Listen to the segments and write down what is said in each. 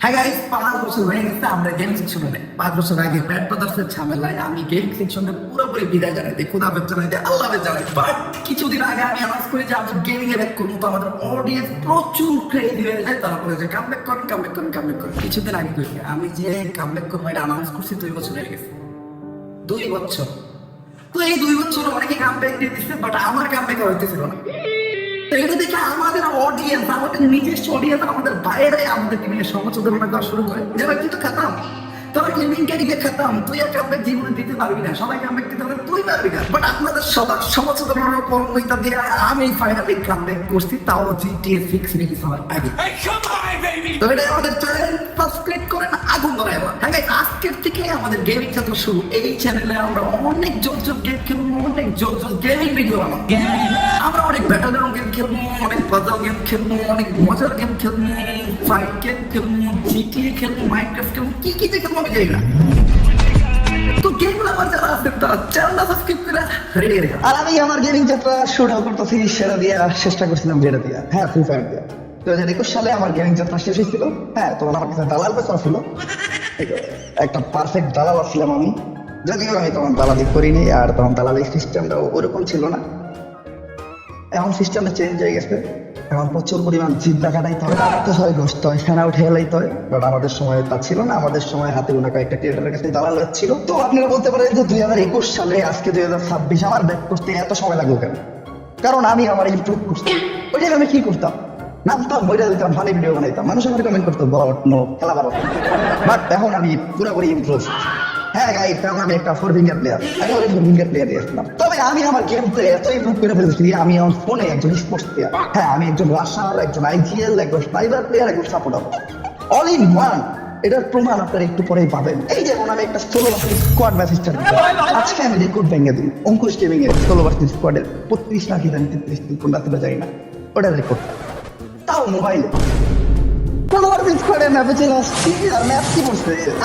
হ্যাঁ গাইস, 5 বছর হয়ে গেছে আমরা গেম সেকশনে নেই। 5 বছর আগে ব্যাট ব্রাদার্সের ঝামেলায় আমি গেম সেকশনে পুরোপুরি বিদায় জানাই দিই, খুদা হাফেজ জানাই দিই, আল্লাহ হাফেজ জানাই দিই। বাট কিছুদিন আগে আমি অ্যানাউন্স করি যে আমাদের গেমিং এর এক করবো, তো আমাদের অডিয়েন্স প্রচুর ক্রেজি হয়ে যায়। তারপরে যে কামব্যাক করেন কামব্যাক করেন কামব্যাক করেন। কিছুদিন আগে করি আমি যে কামব্যাক করবো এটা অ্যানাউন্স করছি 2 বছর হয়ে গেছে। 2 বছর। তো এই 2 বছর অনেকে কামব্যাক দিয়ে দিচ্ছে, বাট আমার কামব্যাক হইতেছিল না। তো এটা দেখে আমাদের অডিয়েন্স, আমাদের নিজস্ব অডিয়েন্স, আমাদের বাইরে আমাদেরকে নিয়ে সমালোচনা করা শুরু করে। যারা কিন্তু খাতাম তোরা গেমিং ক্যারিকে খাতাম, তুই আর কামব্যাক জীবনে দিতে পারবি না, সবাই কামব্যাক দিতে পারবে, তুই পারবি না। বাট আপনাদের সবার সমালোচনার পরটা দিয়ে আমি ফাইনালি কামব্যাক করছি, তাও জিটিএ 6 রিলিজ হওয়ার আগে। তো এটা আমাদের চ্যানেল সাবস্ক্রাইব করেন, আগুন ধরে এবার। হ্যাঁ guys, আজকের থেকে আমাদের গেমিং যাত্রা শুরু। এই চ্যানেলে আমরা অনেক জোর জোর গেম খেলবো, অনেক জোর জোর গেমিং ভিডিও বানাবো। আমরা অনেক ব্যাটল গ্রাউন্ড গেম খেলবো, অনেক পাজল গেম খেলবো, অনেক মজার গেম খেলবো, ফাইট গেম খেলবো, জিটিএ খেলবো, মাইনক্রাফট খেলবো, কি কি যে খেলবো আমি জানি না। তো গেমগুলো আমার যারা আছে তারা চ্যানেলটা সাবস্ক্রাইব করে রেডি রেখে। আর আমি আমার গেমিং যাত্রা শুরু করতেছি সেটা দিয়ে, চেষ্টা করছিলাম যেটা দিয়ে, হ্যাঁ, ফ্রি ফায়ার দিয়ে। 2021 সালে আমার গেমিং যাত্রা শেষ হয়েছিল। হ্যাঁ, তখন আমার কাছে দালাল পেছন ছিল, একটা পারফেক্ট দালাল আসছিলাম আমি। যদিও আমি তখন দালালি করিনি, আর তখন দালালি সিস্টেমটাও ওরকম ছিল না। এখন সিস্টেমটা চেঞ্জ হয়ে গেছে। এখন প্রচুর পরিমাণ জিব্বা কাটাইতে হয়, কাটতে হয়, ঘষতে হয়, সেনা উঠে এলাইতে হয়। বাট আমাদের সময় তা ছিল না। আমাদের সময় হাতে গোনা কয়েকটা ক্রিয়েটারের কাছে দালাল ছিল। তো আপনারা বলতে পারেন যে 2021 সালে আজকে 2026 আমার ব্যাক করতে এত সময় লাগলো কেন? কারণ আমি আমার ইমপ্রুভ করতাম। ওই জায়গায় আমি কি করতাম? নামতাম, বইটা দিতাম, ফানি ভিডিও বানাইতাম, মানুষ আমার কমেন্ট করতো বড় খেলা ভালো। বাট এখন আমি পুরোপুরি ইমপ্রুভ। হ্যাঁ গাইস, এখন আমি একটা 4 ফিঙ্গার প্লেয়ার, আমি ওই 4 ফিঙ্গার প্লেয়ার দিয়েছিলাম। তবে আমি আমার গেম প্লে এত ইমপ্রুভ করে ফেলেছি, আমি আমার ফোনে একজন স্পোর্টস প্লেয়ার। হ্যাঁ, আমি একজন রাশার, একজন আইজিএল, একজন স্নাইপার প্লেয়ার, একজন সাপোর্টার, অল ইন ওয়ান। এটার প্রমাণ আপনারা একটু পরেই পাবেন। এই যেমন আমি একটা solo versus squad match start করি। আজকে আমি রেকর্ড ভেঙে দিই অঙ্কুশ গেমিং এর সোলো ভার্সেস স্কোয়াডের 32 না কি জানি 33 কোনটা ছিল জানি না, ওটা রেকর্ড, তাও মোবাইলে।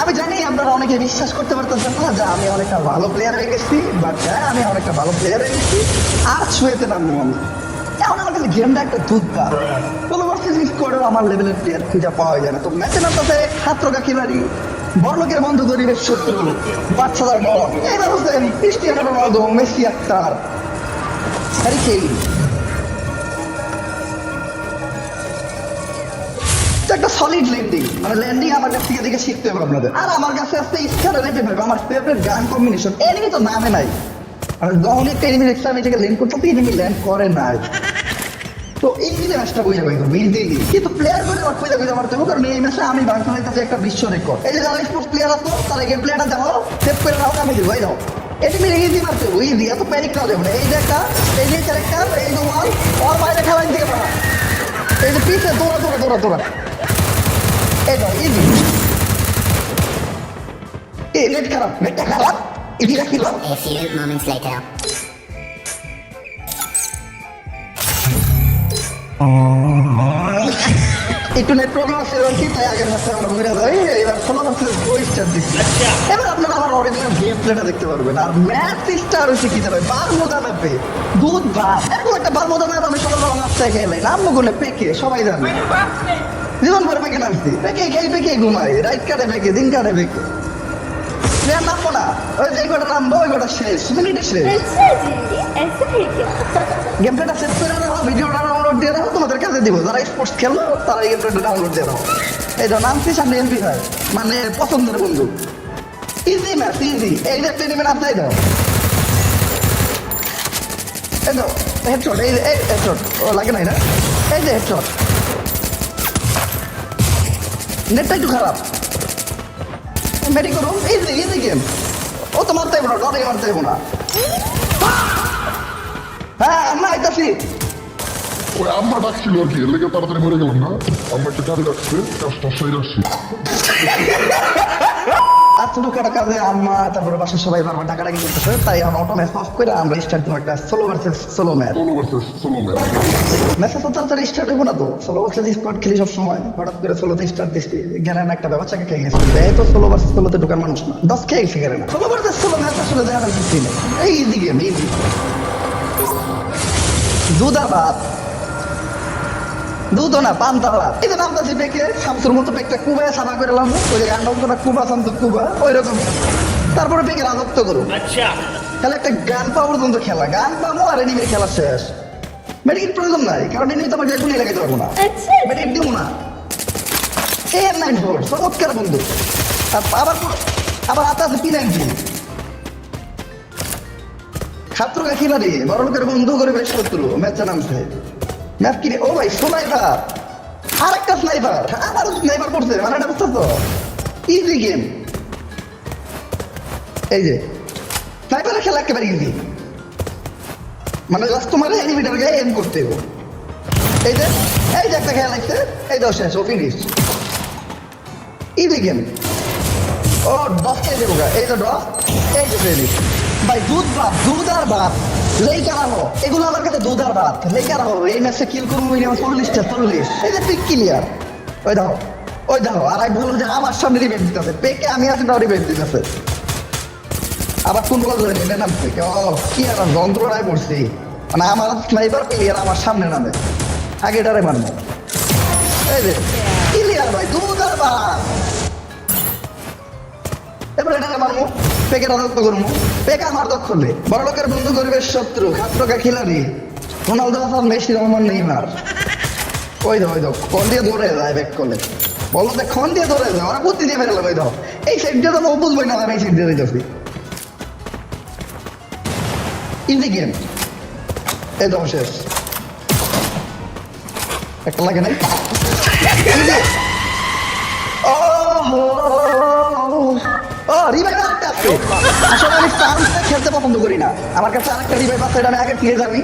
আমি জানি আপনারা অনেকে বিশ্বাস করতে পারতেছেন না যে আমি অনেকটা ভালো প্লেয়ার হয়ে গেছি, বাট হ্যাঁ, আমি অনেকটা ভালো প্লেয়ার হয়ে গেছি। আর ছুঁয়েতে নামবো আমি। এখন আমার কাছে গেমটা একটা দুধটা, কোনো স্কোয়াডের আমার লেভেলের প্লেয়ার খুঁজে পাওয়া যায় না। তো ম্যাচে নামতে ছাত্র কাকিবাড়ি, বড় লোকের বন্ধু গরিবের শত্রু, বাচ্চাদের বড়, এইবার হচ্ছেন Cristiano Ronaldo, Messi, Akhtar, Harry Kane. একটা সলিড ল্যান্ডিং, মানে ল্যান্ডিং আমার কাছ থেকে দেখে শিখতে হবে আপনাদের। আর আমার কাছে আছে স্টার রেটেড ভাবে আমার ফেভারিট গান কম্বিনেশন। এনিমি তো নামে নাই, আর যখন একটা এনিমি দেখছে আমি এটাকে ল্যান্ড করতে, এনিমি ল্যান্ড করে নাই। তো এই যে ম্যাচটা বই যাবে ইজিলি, কিন্তু প্লেয়ার করে আমার পয়সা করে মারতে হবে। কারণ এই ম্যাচে আমি বাংলাদেশের কাছে একটা বিশ্ব রেকর্ড। এই যে যারা স্পোর্টস প্লেয়ার আছে তারা গেম প্লেয়ারটা যাও সেভ করে নাও, আমি দিই ভাই যাও। এনিমি ইজি মারতে হবে, ইজি, এত প্যানিক করা যাবে না। এই যে একটা, এই যে ক্যারেক্টার, এই যে ওয়াল, ওর বাইরে খেলার দিকে পারা, এই যে পিছে দৌড়া দৌড়া দৌড়া দৌড়া, এই দাও ইজি। এই নেট খারাপ, নেটটা খারাপ, ইজি রাখি দাও। A few moments later. একটু নেট প্রবলেম আছে কি, তাই আগের মাসে আমরা ঘুরে যাই। এবার 16 মাসের বই স্টার দিচ্ছি। এবার আপনারা আমার অরিজিনাল গেম প্লেটা দেখতে পারবেন। আর ম্যাচ স্টার হচ্ছে কি যাবে বারমুদা ম্যাপে, দুধ ভাত, এরকম একটা বারমুদা ম্যাপ আমি সকালবেলা নাস্তায় খেয়ে নাম গুনে পেকে, সবাই জানে জীবন ভরে পেকে নামছি, পেকে খেয়ে পেকে ঘুমাই, রাইট কাটে পেকে, দিন কাটে পেকে। নামবো না, ওই যে কটা নামবো ওই কটা শেষ, মিনিটে শেষ। अच्छा जी, ऐसा है क्या? গেম প্লেটা সেট করে রাখো, ভিডিওটা ডাউনলোড দিয়ে রাখো, তোমাদের কাছে দিব। যারা স্পোর্টস খেলো তারা এই গেম প্লেটা ডাউনলোড দিয়ে রাখো। এই তো নামছি সামনে এমপি হয়, মানে পছন্দের বন্ধু। Easy match, easy. এই যে একটা টিমে নাম চাই দাও, এই তো হেডশট, এই হেডশট, ও লাগে নাই না, এই যে হেডশট। নেটটা একটু খারাপ, মেডি করো, ইজি ইজি গেম। ও তো মারতে হবে না, ডরে মারতে হবে না। হ্যাঁ, আমরা আইতাছি। ওই আম্মা ডাকছিল আর কি, এর লেগে তাড়াতাড়ি মরে গেলাম না। আম্মা একটা গাড়ি ডাকছে, কাজটা সাইড আসছি। আর ছোট কাটা কাজে আম্মা, তারপরে বাসার সবাই আমার ডাকাডাকি করতেছে, তাই আমরা অটো ম্যাচ অফ করে আমরা স্টার্ট দিব একটা solo versus solo match. Solo versus solo match. ম্যাচে তো তাড়াতাড়ি স্টার্ট হবো না, তো সোলো ভার্সেস স্কোয়াড খেলি সব সময়। হঠাৎ করে সোলোতে স্টার্ট দিচ্ছি, জ্ঞানের একটা ব্যবসাকে খেয়ে গেছে। এই তো সোলো ভার্সেস সোলোতে ঢোকার মানুষ না, 10 খেয়ে গেছে গেলে না। সোলো ভার্সেস সোলো ম্যাচ আসলে দেখা যাচ্ছে না, এই ইজি গেম, ইজি। দুধা ভাত দুধও না পান্তালা এই যে নামটা পেকে শামসুর মতো পেকটা কুবায় সাফা করে এলাম ওই যে গানটা হতো না কুবা শামসুর কুবা ওই রকম তারপরে পেকে রাজত্ব করো তাহলে একটা গান পাওয়া পর্যন্ত খেলা গান পাবো আর এনিমির খেলা শেষ মেডিকেট প্রয়োজন নাই কারণ এনিমি তো আমার এখনই লাগাইতে পারবো না আচ্ছা মেডিকেট দিব না এর নাইন ফোর চমৎকার বন্ধু আর আবার হাতে আছে P90 ছাত্র খেলা রে বড় লোকের বন্ধু করে বেশ শত্রু ম্যাচে নামছে ম্যাচ কিনে ও ভাই স্নাইপার আর একটা স্নাইপার আবারও স্নাইপার পড়ছে মানে এটা বুঝছো তো ইজি গেম এই যে স্নাইপারের খেলা একেবারে ইজি মানে জাস্ট তোমার এনিমিটার গায়ে এম করতে হবে এই যে একটা খেলা লাগছে এই তো শেষ ও ফিনিশ ইজি গেম ও ডস কে দেবো এই তো ডস এই যে ফিনিশ ভাই দুধ আর ভাত লেইকা রাখো এগুলো আমার কাছে দুধ আর ভাত লেইকা রাখো এই ম্যাচে কিল করবো মিনিমাম 40 এই যে পিক ক্লিয়ার ওই দেখো আর আমি বলবো যে আমার সামনে রিভেঞ্জ দিতেছে পেকে আমি আছি তাও রিভেঞ্জ দিতেছে আবার কোন বল ধরে নেবে নাম থেকে ও কি আর যন্ত্রণায় পড়ছি মানে আমার স্নাইপার প্লেয়ার আমার সামনে নামে আগে এটারে মারবো এই যে ক্লিয়ার ভাই দুধ আর ভাত এবার এটাকে মারবো পেকে রাজত্ব করবো পেকে আমার দক্ষ নেই বড় লোকের বন্ধু গরিবের শত্রু খাত্রকা খিলাড়ি Ronaldo Hasan Messi Rahman Neymar ওই দাও কোন দিয়ে ধরে যায় ব্যাক করলে বলো যে খন দিয়ে ধরে যায় ওরা বুদ্ধি দিয়ে বেরোলো ওই দাও এই সাইড দিয়ে তো বুঝবোই না আমি এই সাইড দিয়ে দিতেছি ইজি গেম এই দাও শেষ একটা লাগে নাই ও রিভাইভ আসতে আসলে আমি ফার্মসে খেলতে পছন্দ করি না আমার কাছে আরেকটা রিভাইভ আছে এটা আমি আগে থেকে জানি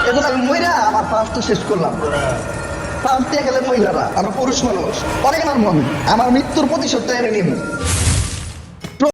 এখন আমি মইরা আমার ফার্স্ট তো শেষ করলাম ফার্স্ট দিয়ে গেলে মহিলারা আমরা পুরুষ মানুষ অনেক আমার মন আমার মৃত্যুর প্রতিশোধটা এনে নিব